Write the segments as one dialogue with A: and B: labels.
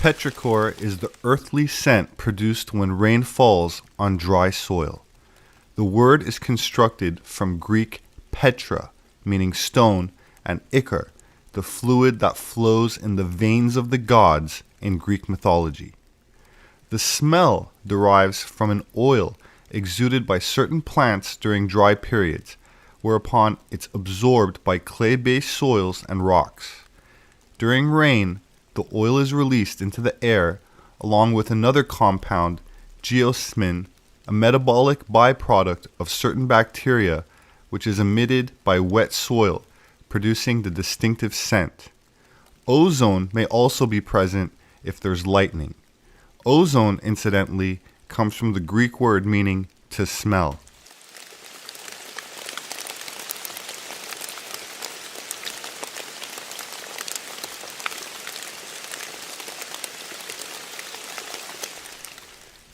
A: Petrichor is the earthly scent produced when rain falls on dry soil. The word is constructed from Greek petra, meaning stone, and ichor, the fluid that flows in the veins of the gods in Greek mythology. The smell derives from an oil exuded by certain plants during dry periods, whereupon it's absorbed by clay-based soils and rocks. During rain, the oil is released into the air along with another compound, geosmin, a metabolic byproduct of certain bacteria which is emitted by wet soil, producing the distinctive scent. Ozone may also be present if there's lightning. Ozone, incidentally, comes from the Greek word meaning to smell.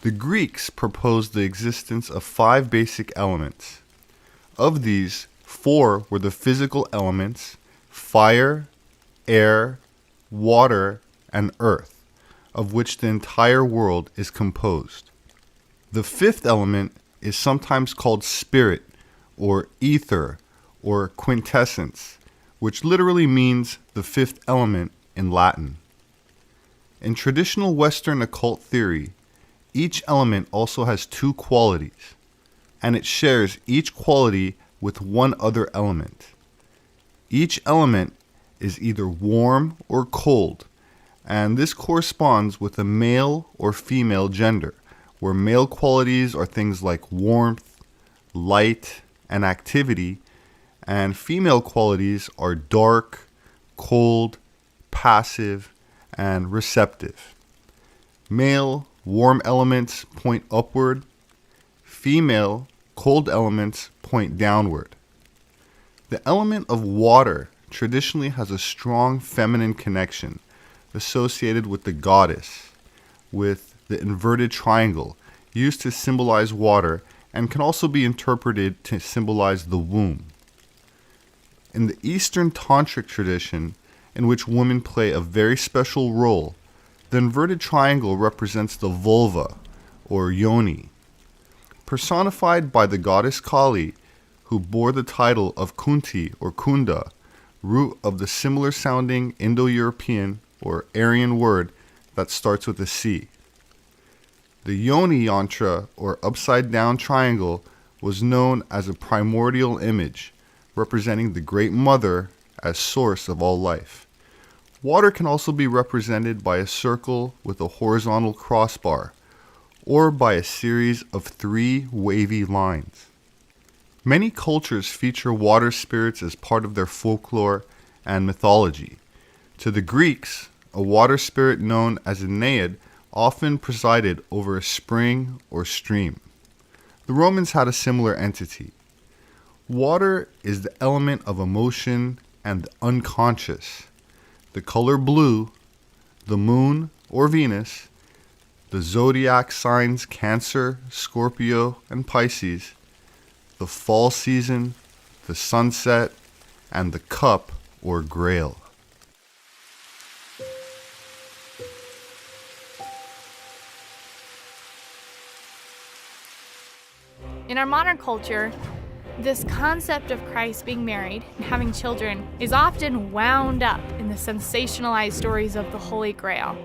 A: The Greeks proposed the existence of 5 basic elements. Of these, 4 were the physical elements: fire, air, water, and earth, of which the entire world is composed. The 5th element is sometimes called spirit, or ether, or quintessence, which literally means the 5th element in Latin. In traditional Western occult theory, each element also has 2 qualities, and it shares each quality with one other element. Each element is either warm or cold, and this corresponds with a male or female gender, where male qualities are things like warmth, light, and activity, and female qualities are dark, cold, passive, and receptive. Male, warm elements point upward. Female, cold elements point downward. The element of water traditionally has a strong feminine connection associated with the goddess, with the inverted triangle used to symbolize water and can also be interpreted to symbolize the womb. In the Eastern Tantric tradition, in which women play a very special role, the inverted triangle represents the vulva, or yoni. Personified by the goddess Kali, who bore the title of Kunti or Kunda, root of the similar sounding Indo-European or Aryan word that starts with a C. The yoni yantra, or upside down triangle, was known as a primordial image, representing the Great Mother as source of all life. Water can also be represented by a circle with a horizontal crossbar, or by a series of 3 wavy lines. Many cultures feature water spirits as part of their folklore and mythology. To the Greeks, a water spirit known as a Naiad often presided over a spring or stream. The Romans had a similar entity. Water is the element of emotion and the unconscious. The color blue, the moon or Venus, the zodiac signs Cancer, Scorpio, and Pisces, the fall season, the sunset, and the cup or Grail.
B: In our modern culture, this concept of Christ being married and having children is often wound up in the sensationalized stories of the Holy Grail.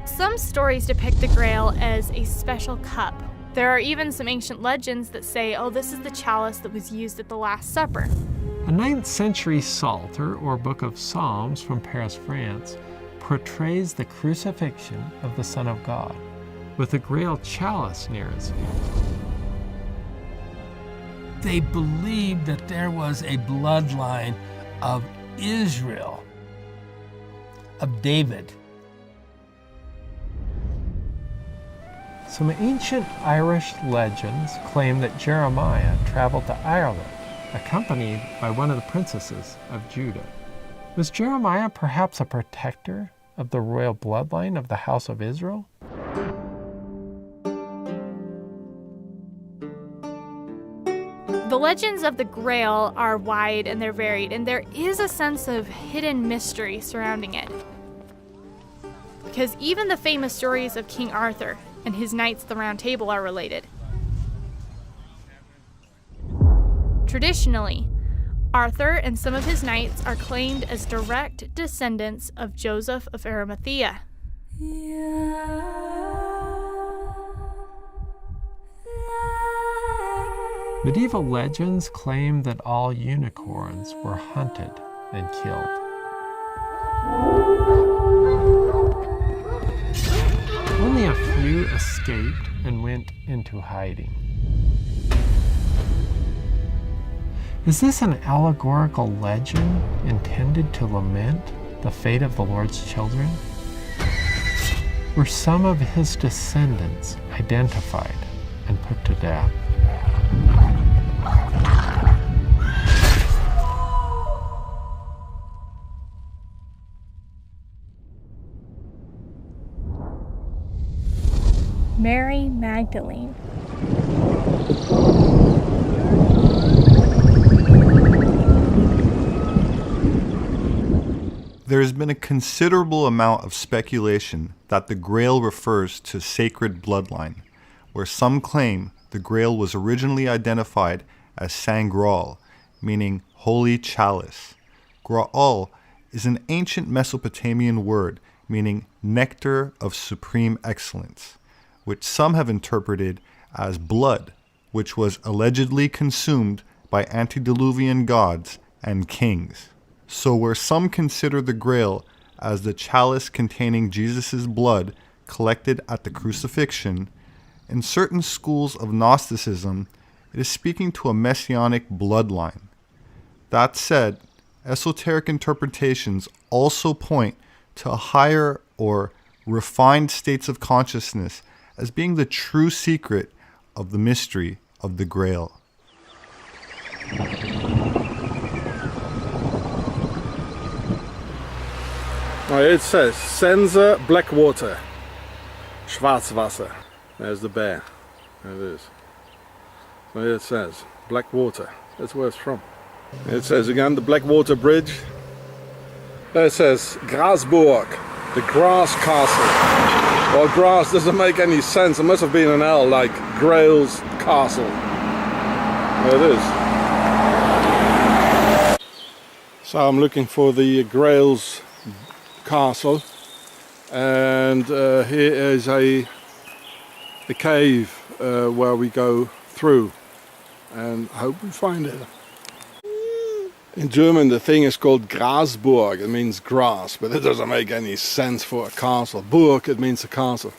B: Some stories depict the Grail as a special cup. There are even some ancient legends that say, oh, this is the chalice that was used at the Last Supper.
C: A 9th century Psalter, or Book of Psalms from Paris, France, portrays the crucifixion of the Son of God, with the Grail chalice near his feet.
D: They believed that there was a bloodline of Israel, of David.
C: Some ancient Irish legends claim that Jeremiah traveled to Ireland, accompanied by one of the princesses of Judah. Was Jeremiah perhaps a protector of the royal bloodline of the house of Israel?
B: The legends of the Grail are wide and they're varied, and there is a sense of hidden mystery surrounding it. because even the famous stories of King Arthur and his Knights of the Round Table are related. Traditionally, Arthur and some of his knights are claimed as direct descendants of Joseph of Arimathea.
C: Medieval legends claim that all unicorns were hunted and killed. Only a few escaped and went into hiding. Is this an allegorical legend intended to lament the fate of the Lord's children? Were some of his descendants identified and put to death?
B: Mary Magdalene.
A: There has been a considerable amount of speculation that the Grail refers to sacred bloodline, where some claim the Grail was originally identified as Saint Grail, meaning holy chalice. Graal is an ancient Mesopotamian word meaning nectar of supreme excellence, which some have interpreted as blood, which was allegedly consumed by antediluvian gods and kings. So where some consider the Grail as the chalice containing Jesus' blood collected at the crucifixion, in certain schools of Gnosticism, it is speaking to a messianic bloodline. That said, esoteric interpretations also point to a higher or refined states of consciousness as being the true secret of the mystery of the Grail.
E: It says Sense Blackwater, Schwarzwasser. There's the bear. There it is. So here it says Blackwater. That's where it's from. It says again the Blackwater Bridge. There it says Grasburg, the Grass Castle. Well, grass doesn't make any sense. It must have been an L, like Grail's Castle. There it is. So I'm looking for the Grail's Castle, and here is a cave where we go through, and hope we find it. In German the thing is called Grasburg. It means grass, but it doesn't make any sense for a castle. Burg, it means a castle.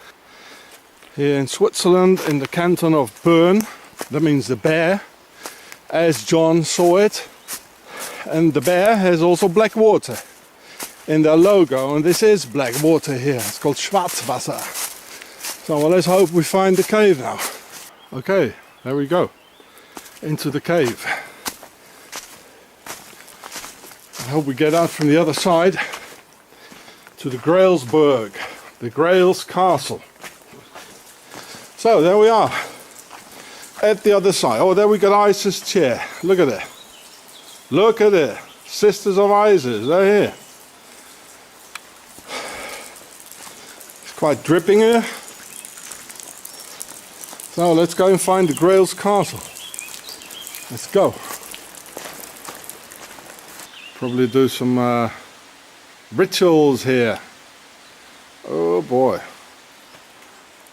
E: Here in Switzerland, in the canton of Bern, that means the bear, as John saw it, and the bear has also black water in their logo, and this is black water here. It's called Schwarzwasser. So well, let's hope we find the cave now. Okay, there we go, into the cave. I hope we get out from the other side to the Grailsburg, the Grail's Castle. So there we are, at the other side. Oh, there we got Isis' chair. Look at it. Look at it. Sisters of Isis, they're here. Quite dripping here. So let's go and find the Grail's Castle. Let's go. Probably do some rituals here. Oh boy.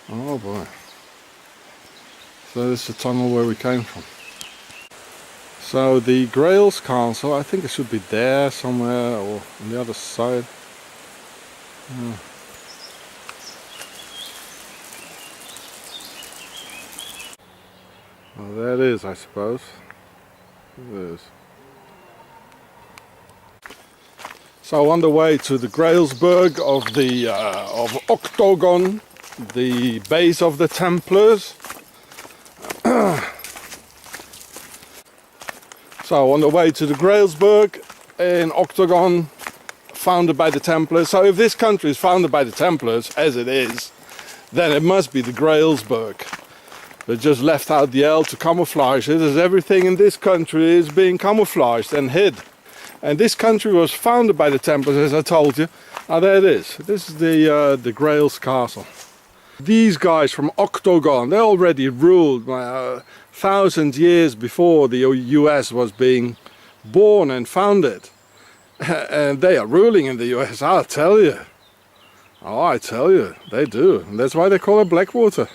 E: Oh boy. So this is the tunnel where we came from. So the Grail's Castle, I think it should be there somewhere or on the other side. Yeah. Well, there it is, I suppose. There it is. So on the way to the Grailsburg of the of Octagon, the base of the Templars. So on the way to the Grailsburg in Octagon, founded by the Templars. So if this country is founded by the Templars, as it is, then it must be the Grailsburg. They just left out the L to camouflage it, as everything in this country is being camouflaged and hid. And this country was founded by the Templars, as I told you, Ah, there it is. This is the Grail's castle. These guys from Octagon, they already ruled 1,000 years before the US was being born and founded. And they are ruling in the US, I'll tell you. Oh, I tell you, they do. And that's why they call it Blackwater.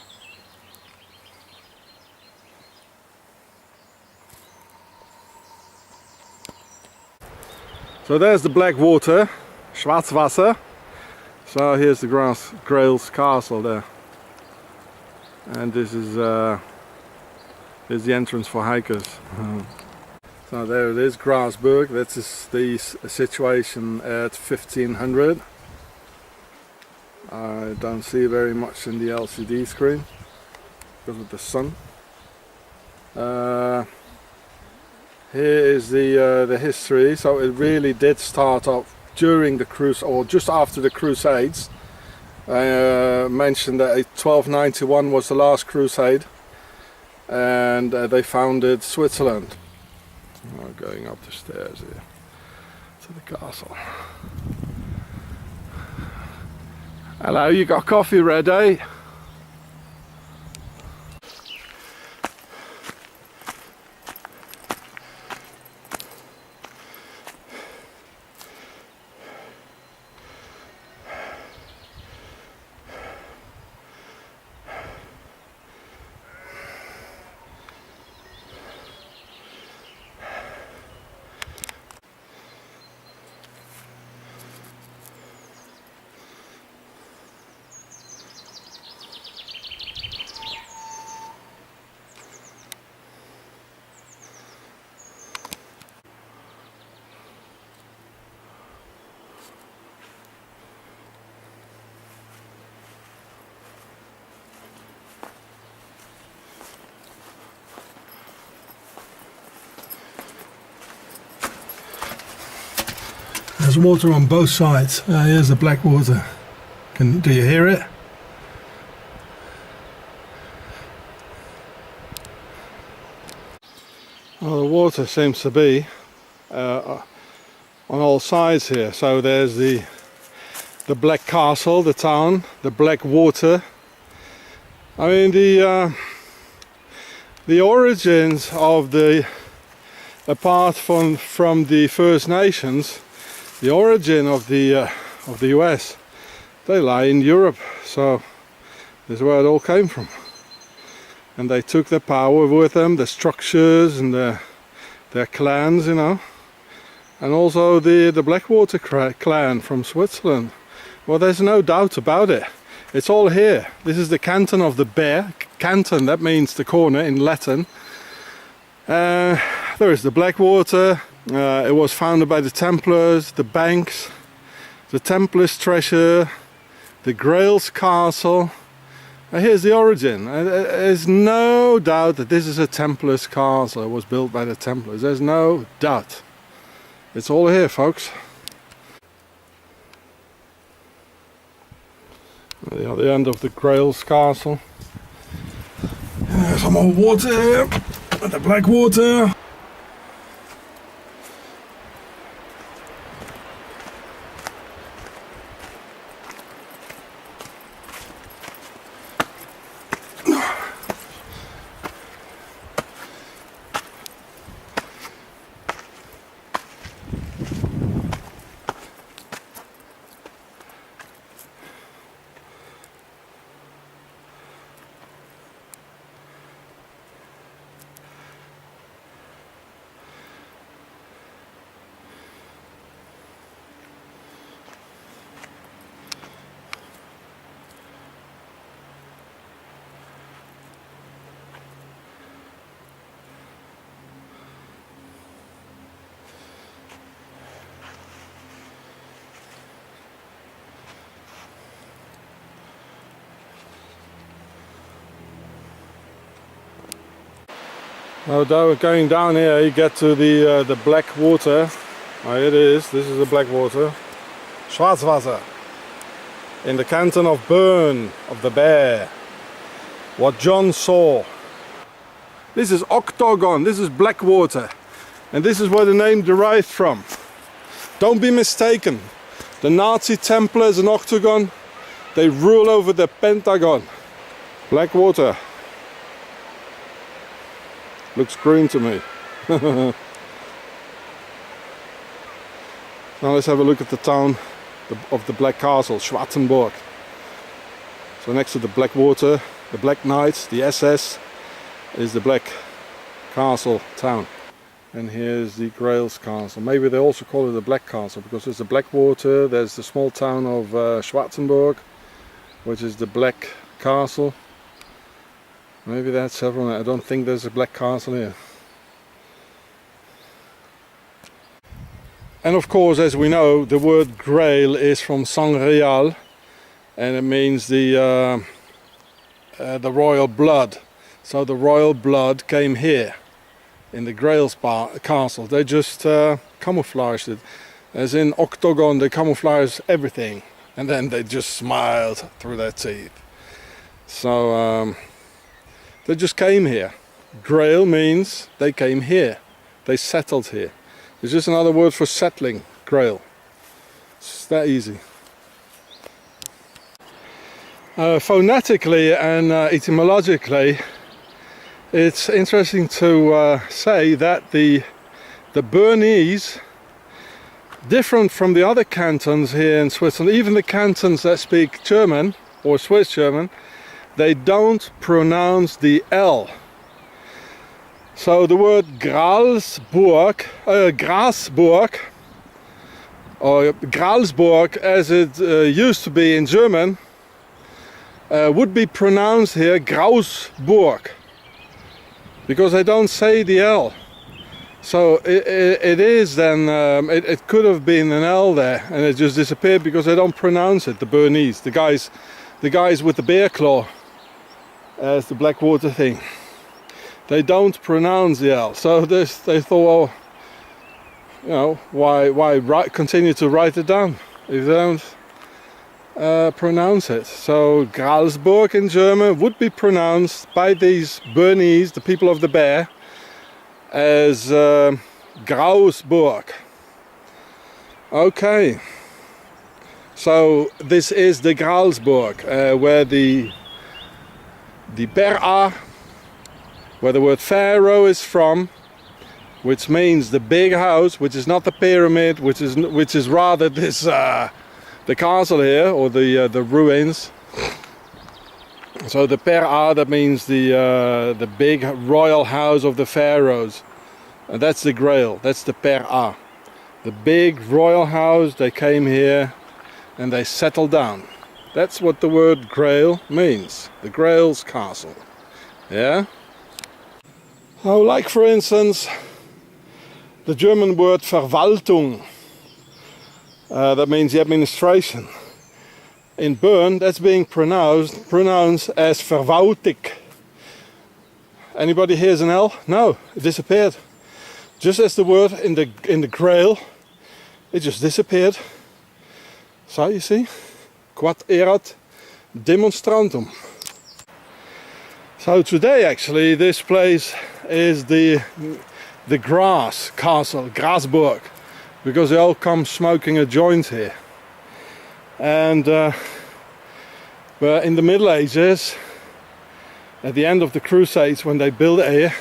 E: So there's the Blackwater, Schwarzwasser. So here's the Grail's castle there. And this is here's the entrance for hikers. So there it is, Grasberg. That's the situation at 1500. I don't see very much in the LCD screen because of the sun. Here is the history. So it really did start off during the Crusade, or just after the Crusades. I mentioned that 1291 was the last crusade, and they founded Switzerland. Oh, going up the stairs here to the castle. Hello, you got coffee ready? There's water on both sides. Here's the Blackwater. Do you hear it? Well, the water seems to be on all sides here. So there's the Black Castle, the town, the Blackwater. I mean the origins of apart from the First Nations. The origin of the US, they lie in Europe, so this is where it all came from. And they took their power with them, the structures and their clans, you know. And also the Blackwater clan from Switzerland. Well, there's no doubt about it. It's all here. This is the canton of the Bear. Canton, that means the corner in Latin. There is the Blackwater. It was founded by the Templars, the banks, the Templars' treasure, the Grail's castle. Here's the origin. There's no doubt that this is a Templars' castle. It was built by the Templars. There's no doubt. It's all here, folks. At the other end of the Grail's castle. There's some more water here. And the Blackwater. Now going down here you get to the Blackwater. Oh, it is. This is the Blackwater. Schwarzwasser. In the canton of Bern, of the Bear. What John saw. This is Octagon, this is Blackwater. And this is where the name derived from. Don't be mistaken. The Nazi Templars and Octagon, they rule over the Pentagon. Black water. Looks green to me. Now let's have a look at the town of the Black Castle, Schwarzenburg. So next to the Black Water, the Black Knights, the SS, is the Black Castle town. And here's the Grail's castle. Maybe they also call it the Black Castle because there's the Black Water, there's the small town of Schwarzenburg, which is the Black Castle. Maybe that's several. I don't think there's a Black Castle here. And of course, as we know, the word Grail is from Sangreal, and it means the royal blood. So the royal blood came here in the Grail's castle. They just camouflaged it. As in Octagon, they camouflage everything, and then they just smiled through their teeth. So they just came here. Grail means they came here. They settled here. It's just another word for settling, Grail. It's that easy. Phonetically and etymologically, it's interesting to say that the Bernese, different from the other cantons here in Switzerland, even the cantons that speak German or Swiss German, they don't pronounce the L. So the word Gralsburg, or Gralsburg as it used to be in German, would be pronounced here Grausburg, because they don't say the L. So it is then, it could have been an L there, and it just disappeared because they don't pronounce it, the Bernese, the guys with the bear claw as the Blackwater thing. They don't pronounce the L, so they thought, well, you know, why continue to write it down if they don't pronounce it? So Gralsburg in German would be pronounced by these Bernese, the people of the bear, as Grausburg. Okay, so this is the Gralsburg, where the Per'a, where the word pharaoh is from, which means the big house, which is not the pyramid, which is rather this the castle here, or the ruins. So the Per'a, that means the big royal house of the pharaohs, and that's the Grail. That's the Per'a, the big royal house. They came here and they settled down. That's what the word Grail means. The Grail's castle. Yeah. Oh, like for instance, the German word Verwaltung, that means the administration. In Bern, that's being pronounced as Verwaltig. Anybody hears an L? No, it disappeared. Just as the word in the Grail, it just disappeared. So you see, quod erat demonstrantum. So today, actually, this place is the grass castle, Grasburg, because they all come smoking a joint here. And but in the Middle Ages, at the end of the Crusades, when they built it here,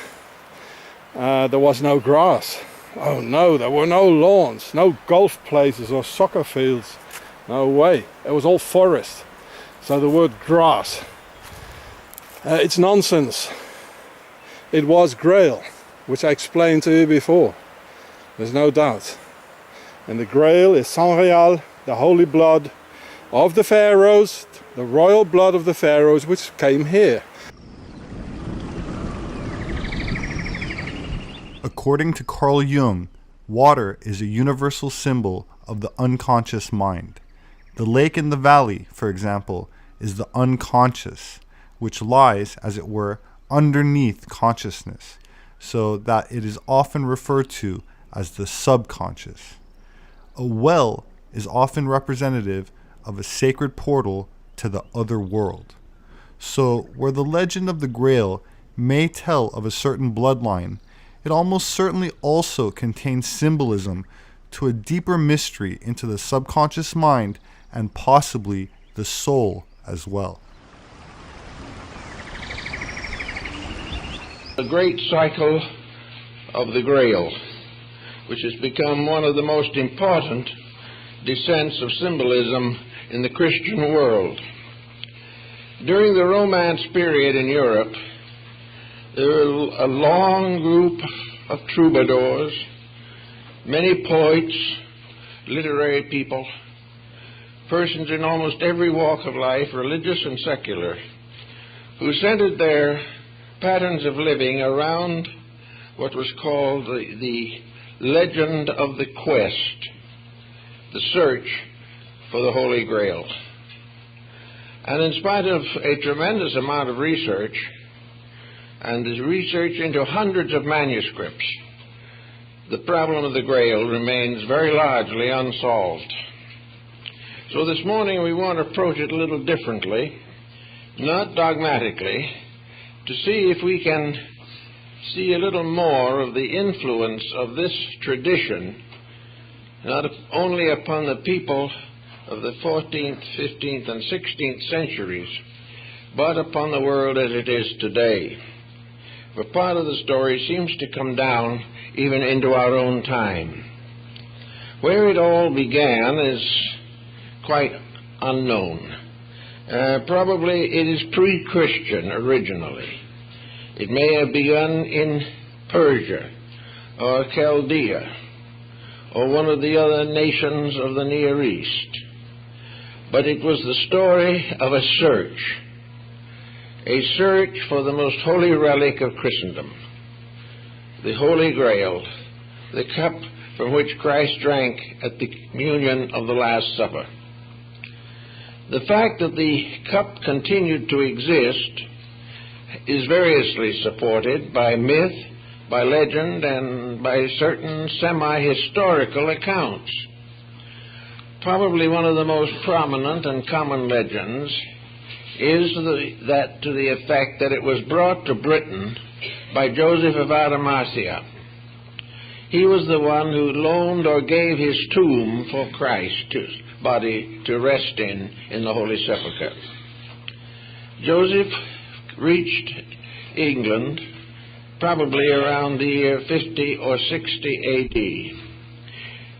E: there was no grass. Oh no, there were no lawns, no golf places or soccer fields. No way, it was all forest. So the word grass, it's nonsense. It was Grail, which I explained to you before. There's no doubt. And the Grail is Sangreal, the holy blood of the pharaohs, the royal blood of the pharaohs, which came here.
A: According to Carl Jung, water is a universal symbol of the unconscious mind. The lake in the valley, for example, is the unconscious, which lies, as it were, underneath consciousness, so that it is often referred to as the subconscious. A well is often representative of a sacred portal to the other world. So, where the legend of the Grail may tell of a certain bloodline, it almost certainly also contains symbolism to a deeper mystery into the subconscious mind and possibly the soul as well.
F: The great cycle of the Grail, which has become one of the most important descents of symbolism in the Christian world. During the Romance period in Europe, there were a long group of troubadours, many poets, literary people, persons in almost every walk of life, religious and secular, who centered their patterns of living around what was called the legend of the quest, the search for the Holy Grail. And in spite of a tremendous amount of research, and the research into hundreds of manuscripts, the problem of the Grail remains very largely unsolved. So this morning we want to approach it a little differently, not dogmatically, to see if we can see a little more of the influence of this tradition, not only upon the people of the 14th, 15th, and 16th centuries, but upon the world as it is today. For part of the story seems to come down even into our own time. Where it all began is quite unknown. Probably it is pre-Christian originally. It may have begun in Persia or Chaldea or one of the other nations of the Near East. But it was the story of a search for the most holy relic of Christendom, the Holy Grail, the cup from which Christ drank at the communion of the Last Supper. The fact that the cup continued to exist is variously supported by myth, by legend, and by certain semi-historical accounts. Probably one of the most prominent and common legends is that to the effect that it was brought to Britain by Joseph of Arimathea. He was the one who loaned or gave his tomb for Christ's body to rest in the Holy Sepulchre. Joseph reached England probably around the year 50 or 60 A.D.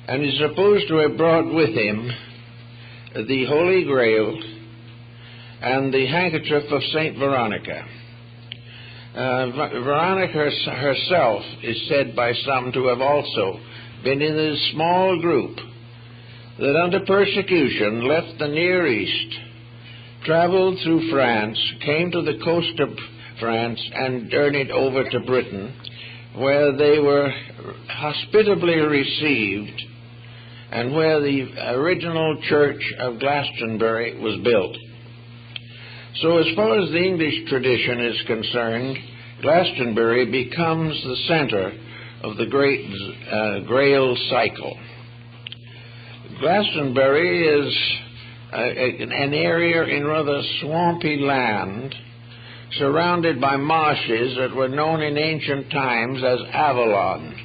F: and is supposed to have brought with him the Holy Grail and the handkerchief of Saint Veronica. Veronica herself is said by some to have also been in this small group that under persecution left the Near East, traveled through France, came to the coast of France, and journeyed over to Britain, where they were hospitably received and where the original church of Glastonbury was built. So as far as the English tradition is concerned, Glastonbury becomes the center of the great Grail cycle. Glastonbury is an area in rather swampy land surrounded by marshes that were known in ancient times as Avalon.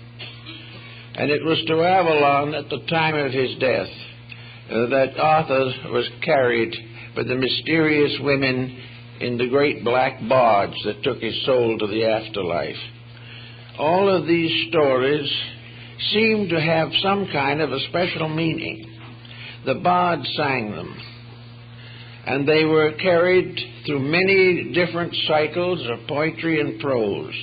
F: And it was to Avalon at the time of his death that Arthur was carried by the mysterious women in the great black barge that took his soul to the afterlife. All of these stories seem to have some kind of a special meaning. The bards sang them, and they were carried through many different cycles of poetry and prose.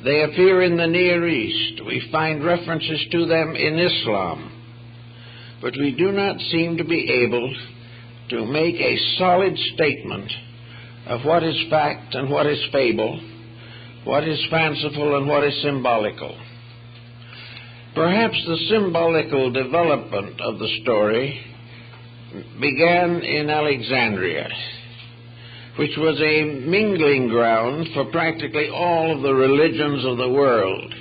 F: They appear in the Near East. We find references to them in Islam, but we do not seem to be able to make a solid statement of what is fact and what is fable, what is fanciful and what is symbolical. Perhaps the symbolical development of the story began in Alexandria, which was a mingling ground for practically all of the religions of the world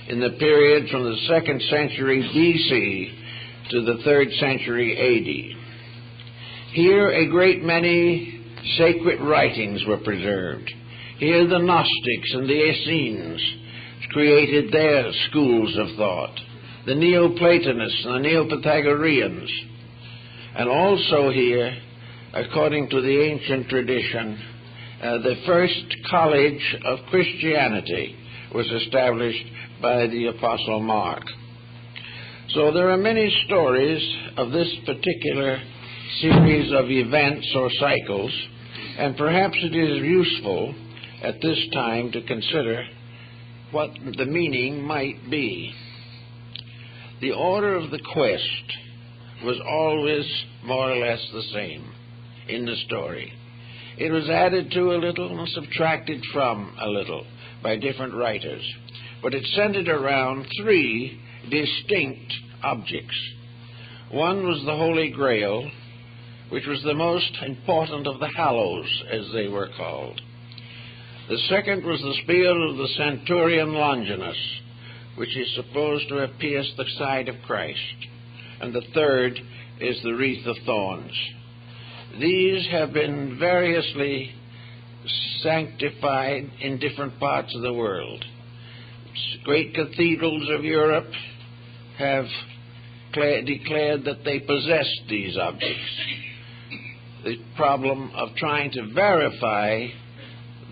F: in the period from the 2nd century BC to the 3rd century AD. Here a great many sacred writings were preserved. Here the Gnostics and the Essenes created their schools of thought. the Neoplatonists and the Neopythagoreans, and also here, according to the ancient tradition, the first college of Christianity was established by the Apostle Mark. So there are many stories of this particular series of events or cycles, and perhaps it is useful at this time to consider what the meaning might be. The order of the quest was always more or less the same in the story. It was added to a little and subtracted from a little by different writers, but it centered around three distinct objects. One was the Holy Grail, which was the most important of the hallows, as they were called. The second was the spear of the centurion Longinus, which is supposed to have pierced the side of Christ. And the third is the wreath of thorns. These have been variously sanctified in different parts of the world. Great cathedrals of Europe have declared that they possess these objects. The problem of trying to verify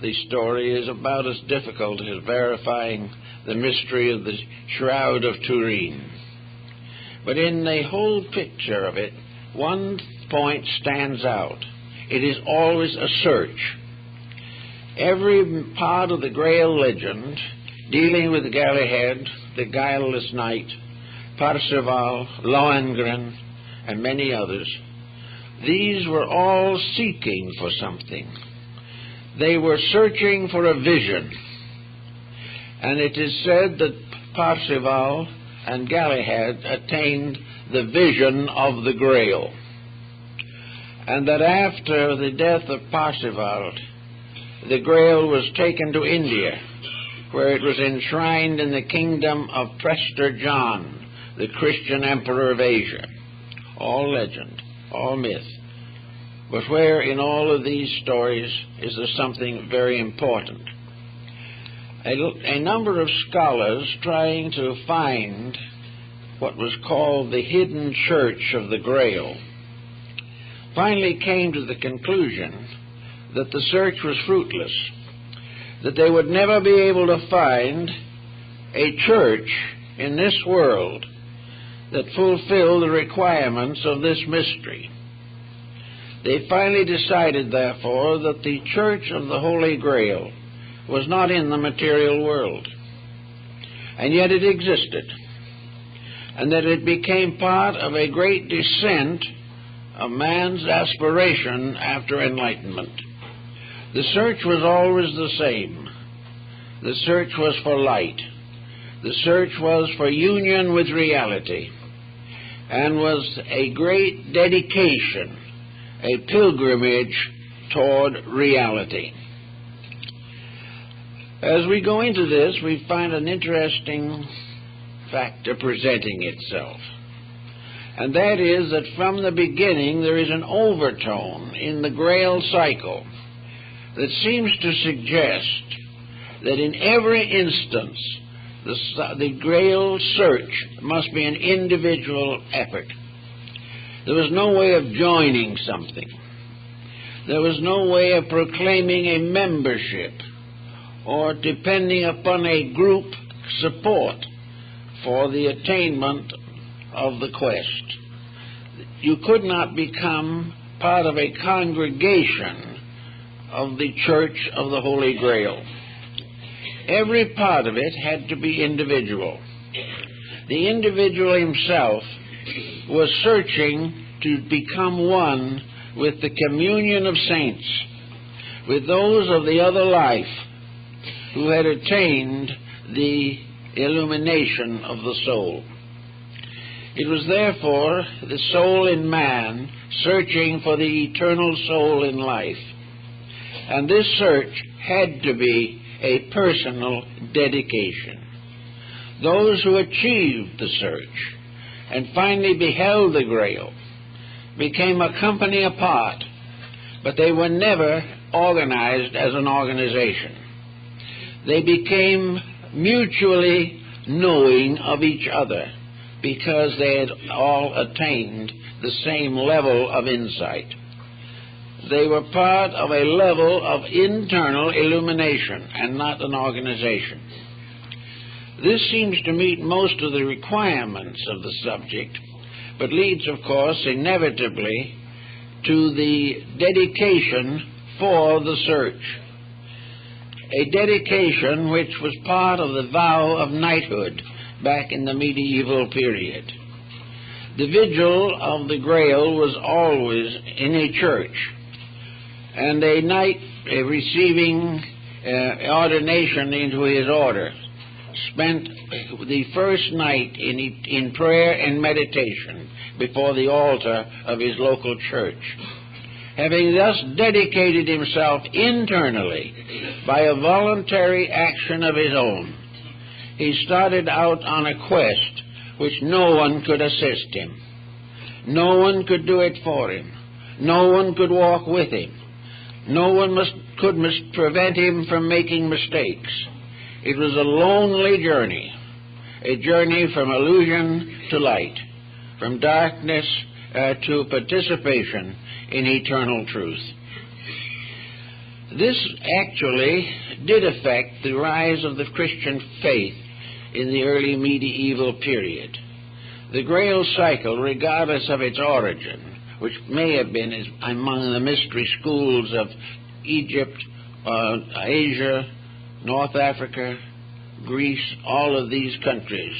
F: the story is about as difficult as verifying the mystery of the Shroud of Turin. But in the whole picture of it, one point stands out. It is always a search. Every part of the Grail legend, dealing with Galahad, the guileless knight, Parzival, Lohengrin, and many others, these were all seeking for something. They were searching for a vision. And it is said that Parzival and Galahad attained the vision of the Grail. And that after the death of Parzival, the Grail was taken to India, where it was enshrined in the kingdom of Prester John, the Christian emperor of Asia. All legend, all myth. But where in all of these stories is there something very important? A number of scholars trying to find what was called the hidden church of the Grail finally came to the conclusion that the search was fruitless, that they would never be able to find a church in this world that fulfilled the requirements of this mystery. They finally decided, therefore, that the church of the Holy Grail was not in the material world, and yet it existed, and that it became part of a great descent of man's aspiration after enlightenment. The search was always the same. The search was for light. The search was for union with reality, and was a great dedication, a pilgrimage toward reality. As we go into this, we find an interesting factor presenting itself. And that is that from the beginning there is an overtone in the Grail cycle that seems to suggest that in every instance the Grail search must be an individual effort. There was no way of joining something. There was no way of proclaiming a membership or depending upon a group support for the attainment of the quest. You could not become part of a congregation of the Church of the Holy Grail. Every part of it had to be individual. The individual himself was searching to become one with the communion of saints, with those of the other life who had attained the illumination of the soul. It was therefore the soul in man searching for the eternal soul in life. And this search had to be a personal dedication. Those who achieved the search and finally beheld the Grail became a company apart, but they were never organized as an organization. They became mutually knowing of each other because they had all attained the same level of insight. They were part of a level of internal illumination and not an organization. This seems to meet most of the requirements of the subject, but leads, of course, inevitably to the dedication for the search. A dedication which was part of the vow of knighthood back in the medieval period. The vigil of the Grail was always in a church, and a knight receiving ordination into his order spent the first night in prayer and meditation before the altar of his local church. Having thus dedicated himself internally by a voluntary action of his own, he started out on a quest which no one could assist him. No one could do it for him. No one could walk with him. No one could prevent him from making mistakes. It was a lonely journey, a journey from illusion to light, from darkness to participation in eternal truth. This actually did affect the rise of the Christian faith in the early medieval period. The Grail cycle, regardless of its origin, which may have been among the mystery schools of Egypt, Asia, North Africa, Greece, all of these countries,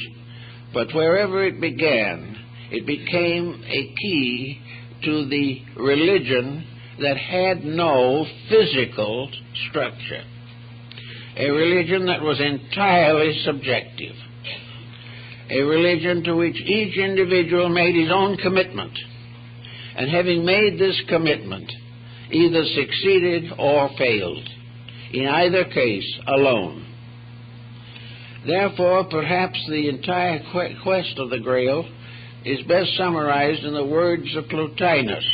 F: but wherever it began, it became a key to the religion that had no physical structure, a religion that was entirely subjective, a religion to which each individual made his own commitment, and having made this commitment, either succeeded or failed, in either case alone. Therefore, perhaps the entire quest of the Grail is best summarized in the words of Plotinus,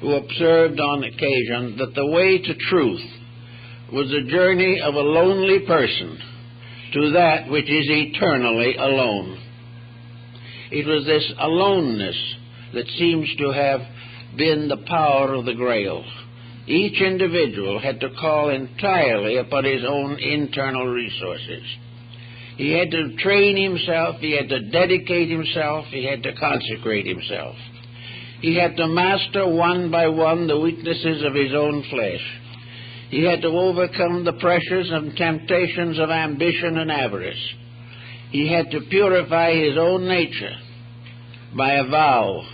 F: who observed on occasion that the way to truth was the journey of a lonely person to that which is eternally alone. It was this aloneness that seems to have been the power of the Grail. Each individual had to call entirely upon his own internal resources. He had to train himself, he had to dedicate himself, he had to consecrate himself. He had to master one by one the weaknesses of his own flesh. He had to overcome the pressures and temptations of ambition and avarice. He had to purify his own nature by a vow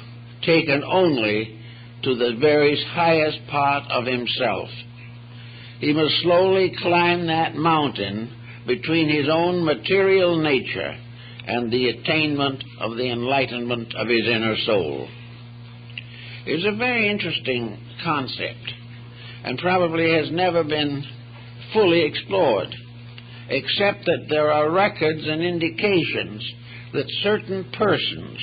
F: taken only to the very highest part of himself. He must slowly climb that mountain between his own material nature and the attainment of the enlightenment of his inner soul. It's a very interesting concept, and probably has never been fully explored, except that there are records and indications that certain persons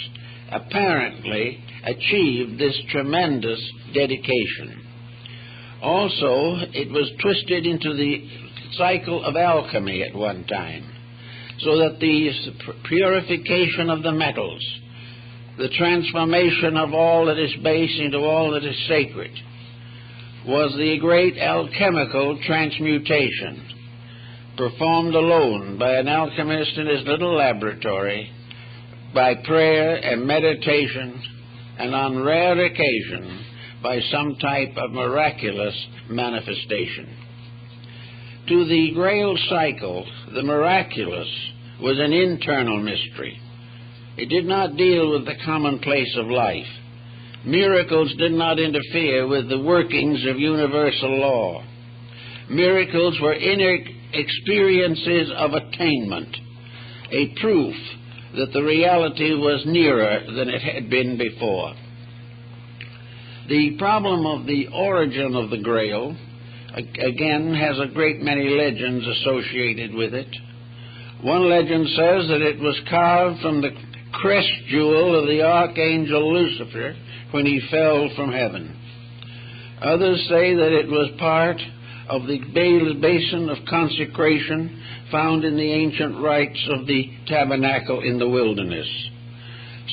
F: apparently achieved this tremendous dedication. Also, it was twisted into the cycle of alchemy at one time, so that the purification of the metals, the transformation of all that is base into all that is sacred, was the great alchemical transmutation, performed alone by an alchemist in his little laboratory, by prayer and meditation, and on rare occasion by some type of miraculous manifestation. To the Grail cycle, the miraculous was an internal mystery. It did not deal with the commonplace of life. Miracles did not interfere with the workings of universal law. Miracles were inner experiences of attainment, a proof that the reality was nearer than it had been before. The problem of the origin of the Grail, again, has a great many legends associated with it. One legend says that it was carved from the crest jewel of the archangel Lucifer when he fell from heaven. Others say that it was part of the basin of consecration found in the ancient rites of the tabernacle in the wilderness.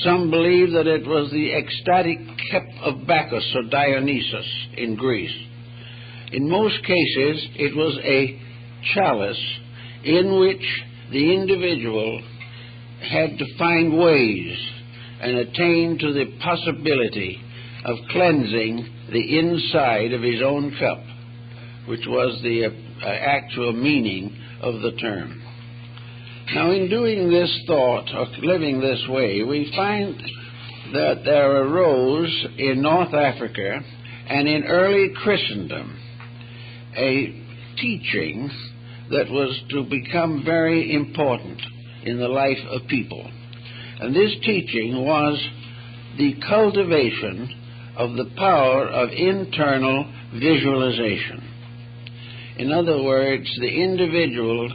F: Some believe that it was the ecstatic cup of Bacchus or Dionysus in Greece. In most cases, it was a chalice in which the individual had to find ways and attain to the possibility of cleansing the inside of his own cup, which was the actual meaning of the term. Now, in doing this thought, or living this way, we find that there arose in North Africa and in early Christendom a teaching that was to become very important in the life of people. And this teaching was the cultivation of the power of internal visualization. In other words, the individual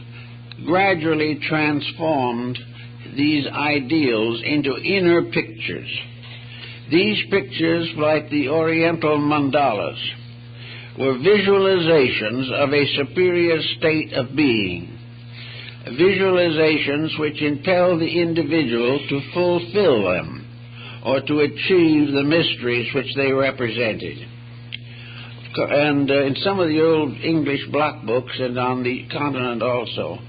F: gradually transformed these ideals into inner pictures. These pictures, like the Oriental mandalas, were visualizations of a superior state of being, visualizations which impel the individual to fulfill them or to achieve the mysteries which they represented. And in some of the old English block books, and on the continent also,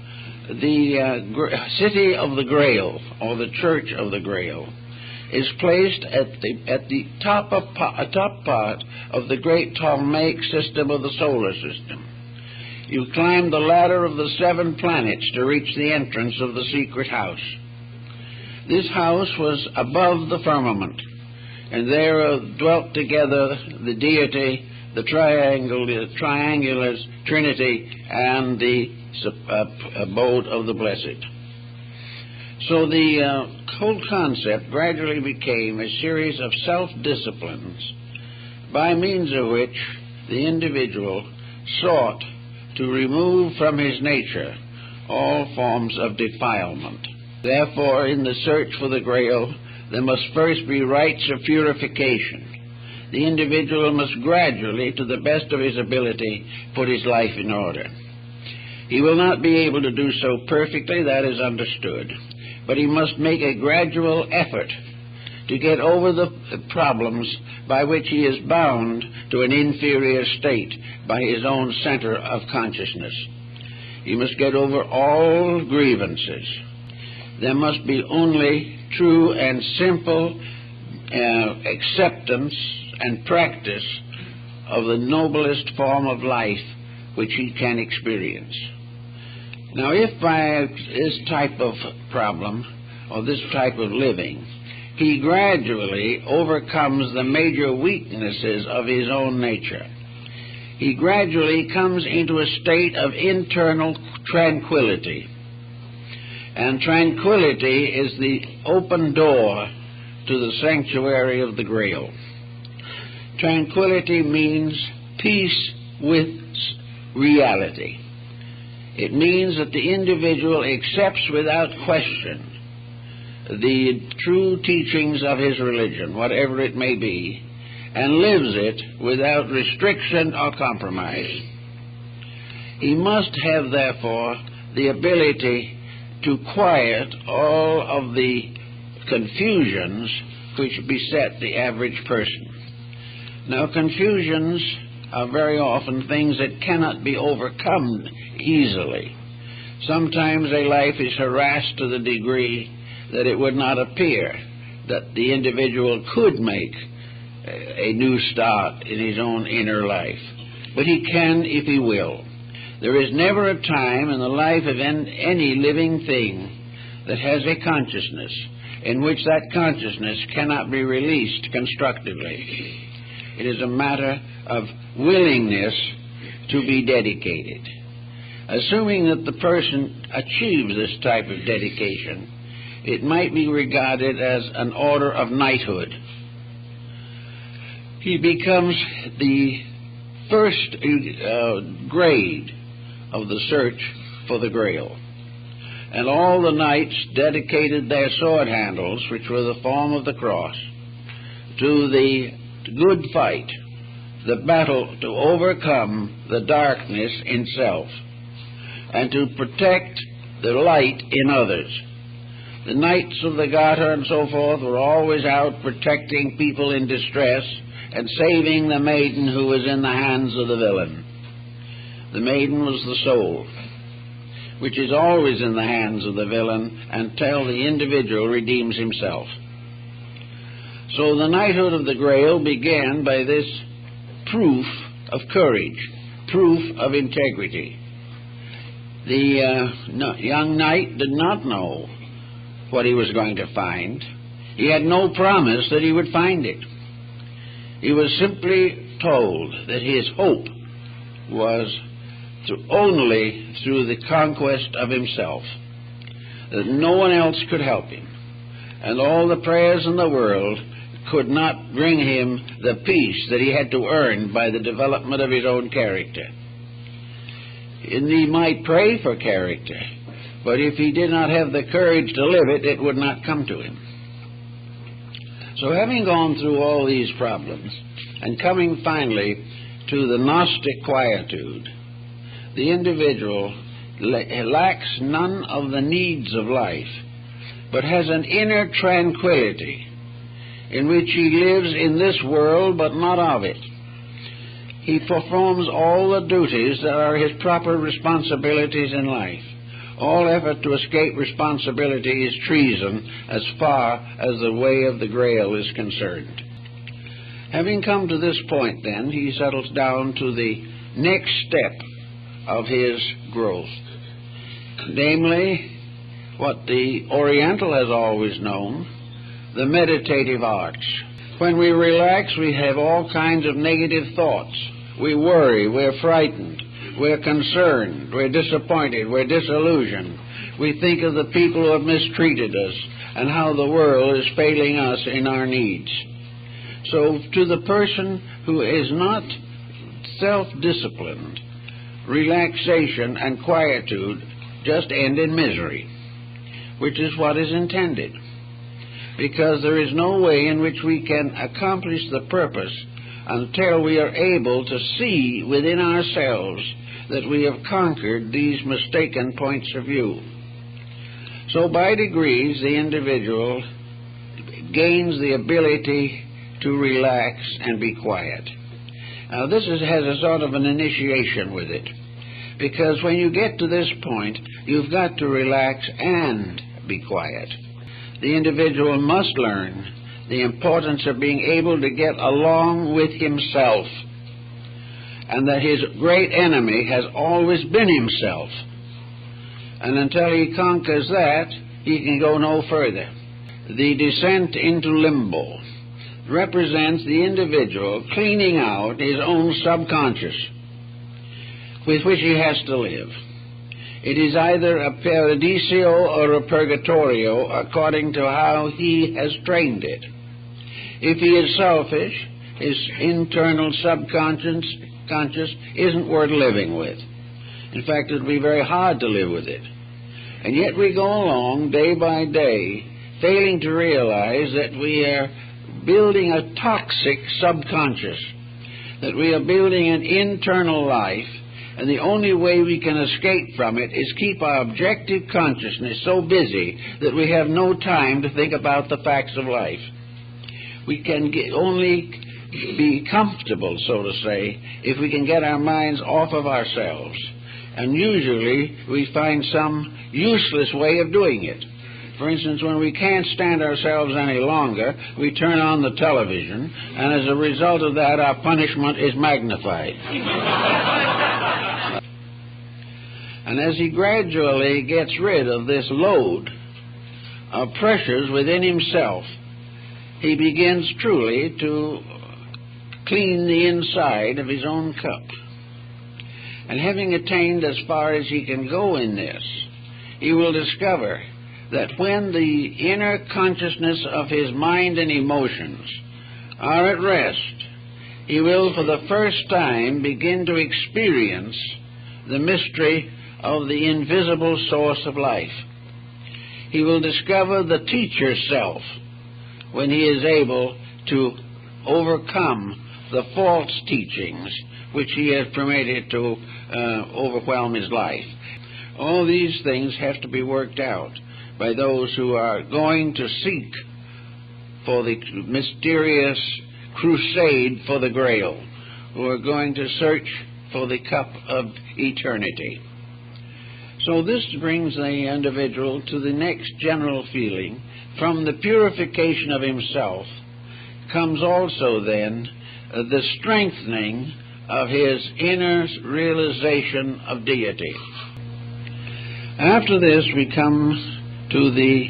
F: the city of the Grail, or the Church of the Grail, is placed at the top part of the great Ptolemaic system of the solar system. You climb the ladder of the 7 planets to reach the entrance of the secret house. This house was above the firmament, and there dwelt together the deity, the triangular Trinity, and the abode of the blessed. So the whole concept gradually became a series of self-disciplines by means of which the individual sought to remove from his nature all forms of defilement. Therefore, in the search for the Grail, there must first be rites of purification. The individual must gradually, to the best of his ability, put his life in order. He will not be able to do so perfectly, that is understood, but he must make a gradual effort to get over the problems by which he is bound to an inferior state by his own center of consciousness. He must get over all grievances. There must be only true and simple acceptance and practice of the noblest form of life which he can experience. Now, if by this type of problem, or this type of living, he gradually overcomes the major weaknesses of his own nature, he gradually comes into a state of internal tranquility. And tranquility is the open door to the sanctuary of the Grail. Tranquility means peace with reality. It means that the individual accepts without question the true teachings of his religion, whatever it may be, and lives it without restriction or compromise. He must have, therefore, the ability to quiet all of the confusions which beset the average person. Now, confusions are very often things that cannot be overcome easily. Sometimes a life is harassed to the degree that it would not appear that the individual could make a new start in his own inner life. But he can if he will. There is never a time in the life of any living thing that has a consciousness in which that consciousness cannot be released constructively. It is a matter of willingness to be dedicated. Assuming that the person achieves this type of dedication, it might be regarded as an order of knighthood. He becomes the first grade of the search for the Grail. And all the knights dedicated their sword handles, which were the form of the cross, to the good fight, the battle to overcome the darkness in self, and to protect the light in others. The Knights of the Garter and so forth were always out protecting people in distress and saving the maiden who was in the hands of the villain. The maiden was the soul, which is always in the hands of the villain until the individual redeems himself. So the knighthood of the Grail began by this proof of courage, proof of integrity. The young knight did not know what he was going to find. He had no promise that he would find it. He was simply told that his hope was only through the conquest of himself, that no one else could help him, and all the prayers in the world could not bring him the peace that he had to earn by the development of his own character. And he might pray for character, but if he did not have the courage to live it, it would not come to him. So having gone through all these problems, and coming finally to the Gnostic quietude, the individual lacks none of the needs of life, but has an inner tranquility in which he lives in this world but not of it. He performs all the duties that are his proper responsibilities in life. All effort to escape responsibility is treason as far as the way of the Grail is concerned. Having come to this point, then, he settles down to the next step of his growth, namely what the Oriental has always known, the meditative arts. When we relax, we have all kinds of negative thoughts. We worry, we're frightened, we're concerned, we're disappointed, we're disillusioned. We think of the people who have mistreated us and how the world is failing us in our needs. So to the person who is not self-disciplined, relaxation and quietude just end in misery, which is what is intended, because there is no way in which we can accomplish the purpose until we are able to see within ourselves that we have conquered these mistaken points of view. So by degrees the individual gains the ability to relax and be quiet. Now this has a sort of an initiation with it, because when you get to this point, you've got to relax and be quiet. The individual must learn the importance of being able to get along with himself, and that his great enemy has always been himself. And until he conquers that, he can go no further. The descent into limbo represents the individual cleaning out his own subconscious with which he has to live. It is either a paradiso or a purgatorio according to how he has trained it. If he is selfish, his internal subconscious isn't worth living with. In fact, it would be very hard to live with it. And yet we go along day by day, failing to realize that we are building a toxic subconscious, that we are building an internal life, and the only way we can escape from it is keep our objective consciousness so busy that we have no time to think about the facts of life. We can only be comfortable, so to say, if we can get our minds off of ourselves. And usually we find some useless way of doing it. For instance, when we can't stand ourselves any longer, we turn on the television, and as a result of that, our punishment is magnified. And as he gradually gets rid of this load of pressures within himself, he begins truly to clean the inside of his own cup. And having attained as far as he can go in this, he will discover that when the inner consciousness of his mind and emotions are at rest, he will for the first time begin to experience the mystery of the invisible source of life. He will discover the teacher self when he is able to overcome the false teachings which he has permitted to overwhelm his life. All these things have to be worked out. by those who are going to seek for the mysterious crusade for the Grail, who are going to search for the cup of eternity. So this brings the individual to the next general feeling. From the purification of himself comes also then the strengthening of his inner realization of deity. After this we come to the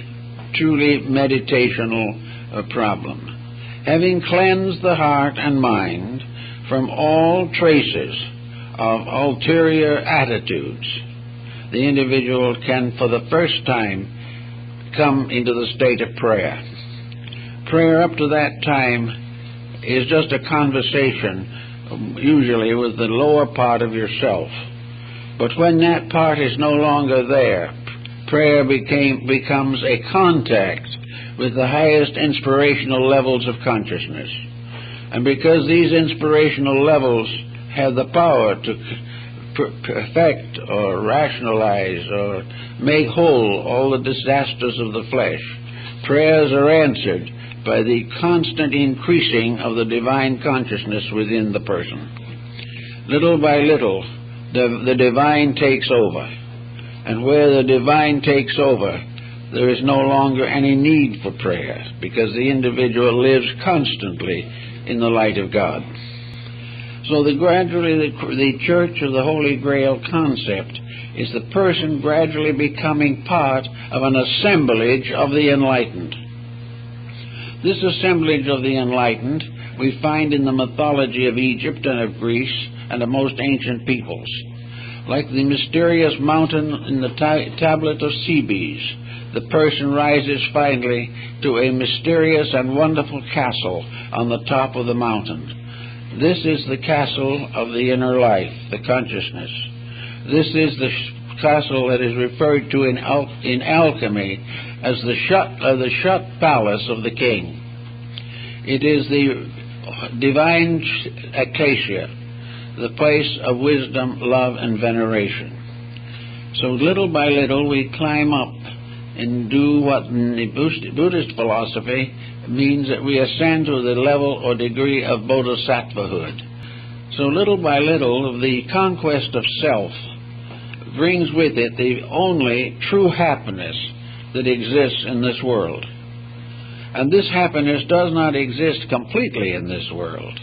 F: truly meditational problem. Having cleansed the heart and mind from all traces of ulterior attitudes, the individual can for the first time come into the state of prayer. Prayer up to that time is just a conversation, usually with the lower part of yourself. But when that part is no longer there, prayer becomes a contact with the highest inspirational levels of consciousness. And because these inspirational levels have the power to perfect or rationalize or make whole all the disasters of the flesh, prayers are answered by the constant increasing of the divine consciousness within the person. Little by little, the divine takes over. And where the divine takes over, there is no longer any need for prayer, because the individual lives constantly in the light of God. So gradually the Church of the Holy Grail concept is the person gradually becoming part of an assemblage of the enlightened. This assemblage of the enlightened we find in the mythology of Egypt and of Greece and of most ancient peoples. Like the mysterious mountain in the tablet of Cebes, the person rises finally to a mysterious and wonderful castle on the top of the mountain. This is the castle of the inner life, the consciousness. This is the castle that is referred to in alchemy as the shut palace of the king. It is the divine acacia, the place of wisdom, love, and veneration. So little by little we climb up and do what in the Buddhist philosophy means that we ascend to the level or degree of bodhisattvahood. So little by little the conquest of self brings with it the only true happiness that exists in this world. And this happiness does not exist completely in this world,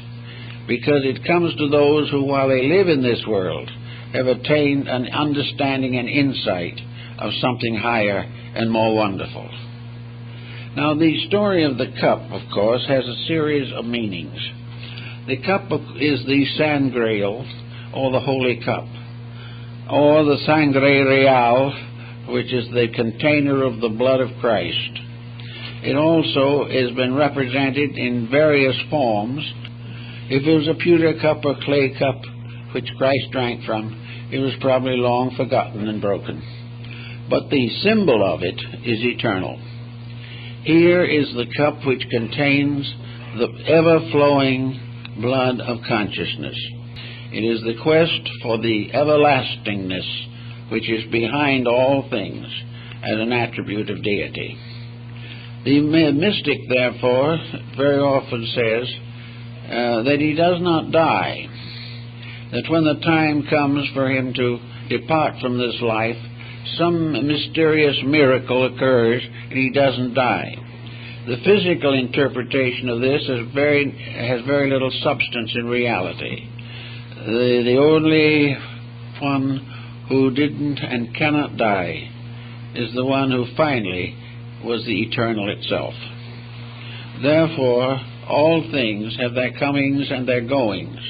F: because it comes to those who, while they live in this world, have attained an understanding and insight of something higher and more wonderful. Now, the story of the cup, of course, has a series of meanings. The cup is the San Grail, or the Holy Cup, or the Sangre Real, which is the container of the blood of Christ. It also has been represented in various forms. If it was a pewter cup or clay cup, which Christ drank from, it was probably long forgotten and broken. But the symbol of it is eternal. Here is the cup which contains the ever-flowing blood of consciousness. It is the quest for the everlastingness which is behind all things as an attribute of deity. The mystic, therefore, very often says that he does not die, that when the time comes for him to depart from this life, some mysterious miracle occurs and he doesn't die. The physical interpretation of this has very little substance in reality. The only one who didn't and cannot die is the one who finally was the eternal itself. Therefore, all things have their comings and their goings.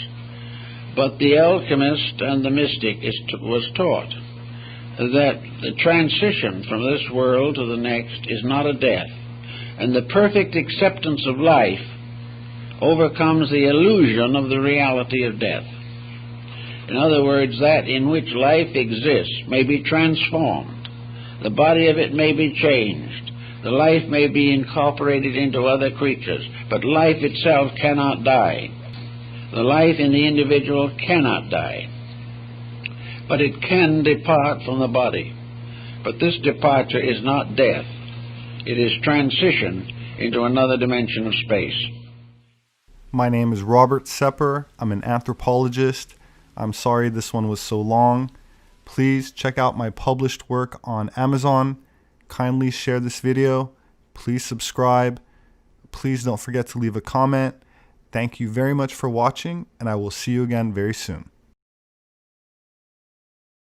F: But the alchemist and the mystic was taught that the transition from this world to the next is not a death, and the perfect acceptance of life overcomes the illusion of the reality of death. In other words, that in which life exists may be transformed. The body of it may be changed. The life may be incorporated into other creatures, but life itself cannot die. The life in the individual cannot die, but it can depart from the body. But this departure is not death. It is transition into another dimension of space.
A: My name is Robert Sepper. I'm an anthropologist. I'm sorry this one was so long. Please check out my published work on Amazon. Kindly share this video. Please subscribe. Please don't forget to leave a comment. Thank you very much for watching, and I will see you again very soon.